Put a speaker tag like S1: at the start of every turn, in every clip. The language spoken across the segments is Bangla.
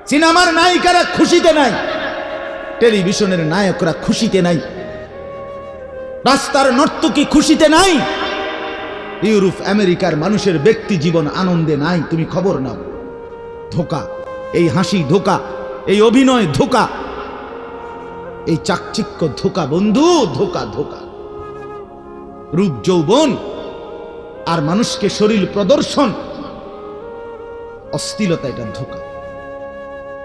S1: সিনেমার নায়িকারা খুশিতে নাই, টেলিভিশনের নায়করা খুশিতে নাই, রাস্তার নর্তকী খুশিতে নাই, ইউরোপ আমেরিকার মানুষের ব্যক্তি জীবন আনন্দে নাই। তুমি খবর নাও। ধোঁকা, এই হাসি ধোঁকা, এই অভিনয় ধোঁকা, এই চাকচিক্য ধোঁকা বন্ধু, ধোঁকা ধোঁকা। রূপ যৌবন আর মানুষকে শরীর প্রদর্শন, অশ্লীলতা, এটা ধোঁকা।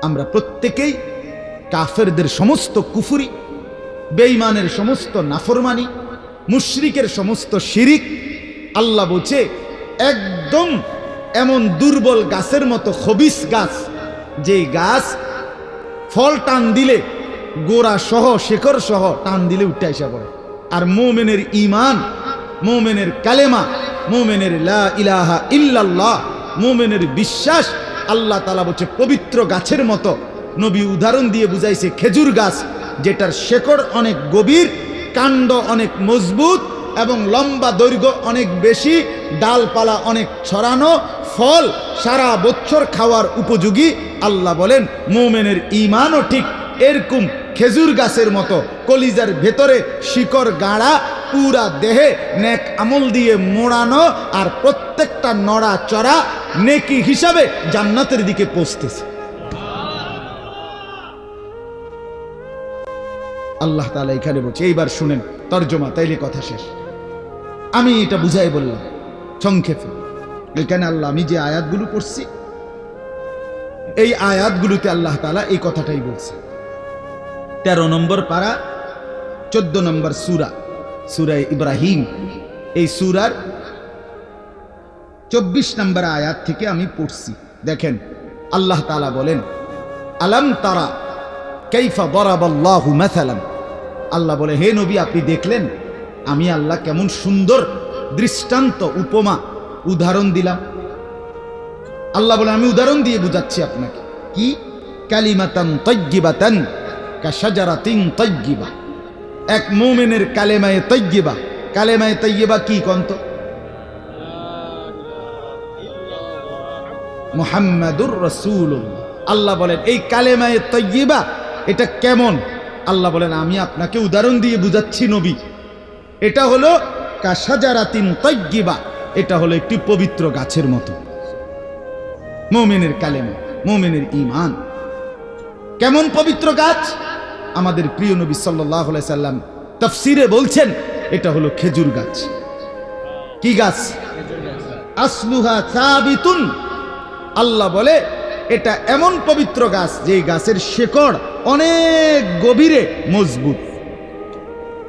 S1: আমরা প্রত্যেকেই কাফেরদের সমস্ত কুফরি, বেঈমানের সমস্ত নাফরমানি, মুশরিকের সমস্ত শিরিক, আল্লাহ বলছে একদম এমন দুর্বল গাছের মতো খবিস গাছ, যেই গাছ ফল টান দিলে গোড়া সহ শেকড় সহ টান দিলে উঠে আসা পড়ে। আর মুমিনের ঈমান, মুমিনের কালেমা, মুমিনের লা ইলাহা ইল্লাল্লাহ, মুমিনের বিশ্বাস, আল্লাহ তাআলা বলছে পবিত্র গাছের মতো। নবী উদাহরণ দিয়ে বুঝাইছে খেজুর গাছ, যেটার শেকড় অনেক গভীর, কাণ্ড অনেক মজবুত এবং লম্বা দৈর্ঘ্য অনেক বেশি, ডালপালা অনেক ছড়ানো, ফল সারা বছর খাওয়ার উপযোগী। আল্লাহ বলেন মুমিনের ঈমানও ঠিক এরকম খেজুর গাছের মতো, কলিজার ভেতরে শিকড় গাড়া, পুরা দেহে নেক আমল দিয়ে মোড়ানো, আর প্রত্যেকটা নড়া চড়া নেকি হিসাবে জান্নাতের দিকে পৌঁছতেছে। আল্লাহ তাআলা এখানে বলছে, এইবার শুনেন তর্জমা, তাইলে কথা শেষ। আমি এটা বুঝাই বললাম সংক্ষেপে। এখানে আল্লাহ, আমি যে আয়াতগুলো পড়ছি, এই আয়াতগুলোতে আল্লাহ তাআলা এই কথাটাই বলছে। 13 নম্বর পারা, 14 নম্বর সূরা, সূরা ইব্রাহিম, এই সূরার 24 নম্বর আয়াত থেকে আমি পড়ছি। দেখেন আল্লাহ তাআলা বলেন, আলাম তারা কাইফা দারাবাল্লাহু মাসালান। আল্লাহ বলে, হে নবী, আপনি দেখলেন আমি আল্লাহ কেমন সুন্দর দৃষ্টান্ত, উপমা, উদাহরণ দিলাম। আল্লাহ বলে, আমি উদাহরণ দিয়ে বুঝাচ্ছি আপনাকে। কি? কালিমাতান তাইয়্যিবাতান কাশাজারাতিন তাইয়্যিবা। এক মুমিনের কালেমায়ে তাইয়্যিবা। কালেমায়ে তাইয়্যিবা কি কন্ত? মুহাম্মাদুর রাসূলুল্লাহ। আল্লাহ বলেন এই কালেমায়ে তাইয়্যিবা এটা কেমন? আল্লাহ বলেন, আমি আপনাকে উদাহরণ দিয়ে বুঝাচ্ছি নবী। এটা হলো কাশাজারাতিন তাইয়্যিবা, এটা হলো একটি পবিত্র গাছের মতো। মুমিনের কালেমা, মুমিনের ঈমান। কেমন পবিত্র গাছ? আমাদের প্রিয় নবী সাল্লাল্লাহু আলাইহি সাল্লাম তাফসীরে বলছেন এটা হলো খেজুর গাছ। কি গাছ? আসলুহা সাবিতুন। আল্লাহ বলে এটা এমন পবিত্র গাছ যে গাছের শেকড় অনেক গভীরে মজবুত।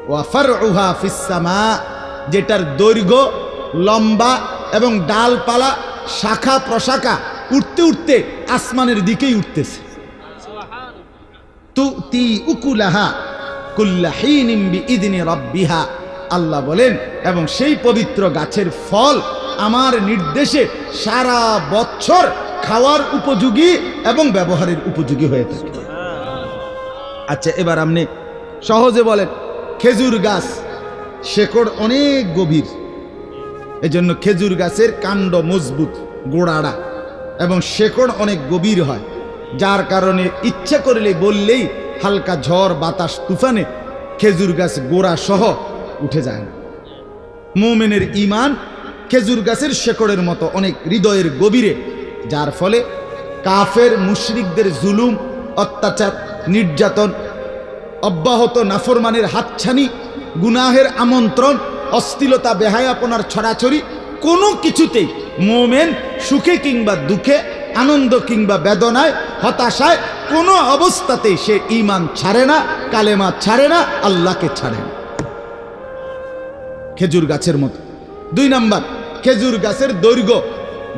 S1: ওয়া ফারউহা ফিস সামা, যেটার দৈর্ঘ্য লম্বা এবং ডালপালা শাখা প্রশাখা উঠতে উঠতে আসমানের দিকেই উঠতেছে। তুতি উকুলাহা কুল্লা হিনিম বিইذনি রাব্বিহা। আল্লাহ বলেন এবং সেই পবিত্র গাছের ফল আমার নির্দেশে সারা বছর খাওয়ার উপযোগী এবং ব্যবহারের উপযোগী হয়ে থাকে। আচ্ছা, এবার আপনি সহজে বলেন, খেজুর গাছ শেকড় অনেক গভীর, এজন্য খেজুর গাছের কাণ্ড মজবুত, গোড়াড়া এবং শেকড় অনেক গভীর হয়, যার কারণে ইচ্ছা করলে বললেই হালকা ঝড় বাতাস তুফানে খেজুর গাছ গোড়া সহ উঠে যায় না। মুমিনের ঈমান খেজুর গাছের শেকড়ের মতো অনেক হৃদয়ের গভীরে, যার ফলে কাফের মুশরিকদের জুলুম, অত্যাচার, নির্যাতন, অব্যাহত নাফরমানের হাতছানি, গুনাহের আমন্ত্রণ, অশ্লীলতা, বেহায়াপনার ছড়াছড়ি, কোনো কিছুতেই মুমিন সুখে কিংবা দুঃখে, আনন্দ কিংবা বেদনায়, হতাশায় কোনো অবস্থাতেই সে ঈমান ছাড়ে না, কালেমা ছাড়ে না, আল্লাহকে ছাড়ে না। খেজুর গাছের মতো। 2 নাম্বার, খেজুর গাছের দৈর্ঘ্য,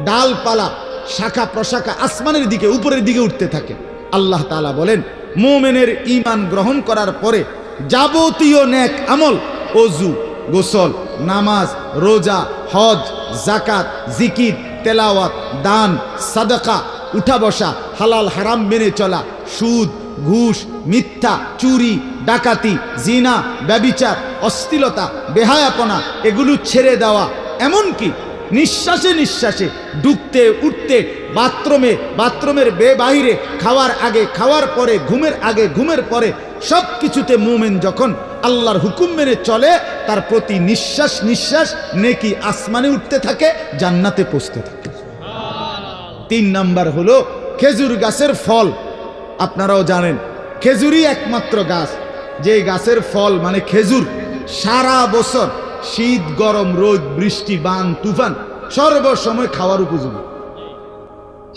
S1: ডালপালা, শাখা প্রশাখা আসমানের দিকে, উপরের দিকে উঠতে থাকে। আল্লাহ তাআলা বলেন মুমিনের ঈমান গ্রহণ করার পরে যাবতীয় নেক আমল, ওযু, গোসল, নামাজ, রোজা, হজ, যাকাত, জিকির, তেলাওয়াত, দান, সাদাকা, উঠা বসা, হালাল হারাম মেনে চলা, সুদ, ঘুষ, মিথ্যা, চুরি, ডাকাতি, জিনা, ব্যভিচার, অশ্লীলতা, বেহায়াপনা এগুলো ছেড়ে দেওয়া, এমনকি নিঃশ্বাসে নিঃশ্বাসে ঢুকতে উঠতে বাথরুমের বাহিরে, খাওয়ার আগে, খাওয়ার পরে, ঘুমের আগে, ঘুমের পরে, সব কিছুতে মুমিন যখন আল্লাহর হুকুম মেনে চলে, তার প্রতি নিঃশ্বাস নিঃশ্বাস নেকি আসমানে উঠতে থাকে, জান্নাতে পৌঁছতে থাকে। 3 নাম্বার হলো খেজুর গাছের ফল। আপনারাও জানেন খেজুরই একমাত্র গাছ যে গাছের ফল মানে খেজুর সারা বছর শীত, গরম, রোদ, বৃষ্টি, বান, তুফান সর্বসময় খাওয়ার উপযোগী।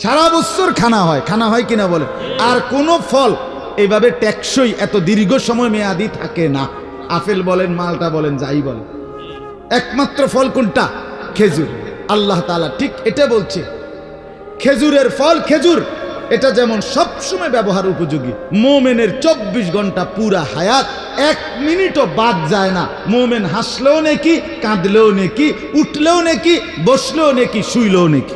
S1: সারা বছর খানা হয় কিনা বলে। আর কোনো ফল এইভাবে টেকসই এত দীর্ঘ সময় মেয়াদি থাকে না। আপেল বলেন, মালটা বলেন, যাই বলেন, একমাত্র ফল কোনটা? খেজুর। আল্লাহ তাআলা ঠিক এটা বলছে, খেজুরের ফল, খেজুর এটা যেমন সবসময় ব্যবহার উপযোগী, মোমেনের 24 ঘন্টা পুরা হায়াত 1 মিনিটও বাদ যায় না। মোমেন হাসলেও নেকি, কাঁদলেও নেকি, উঠলেও নেকি, বসলেও নেকি, শুইলেও নেকি।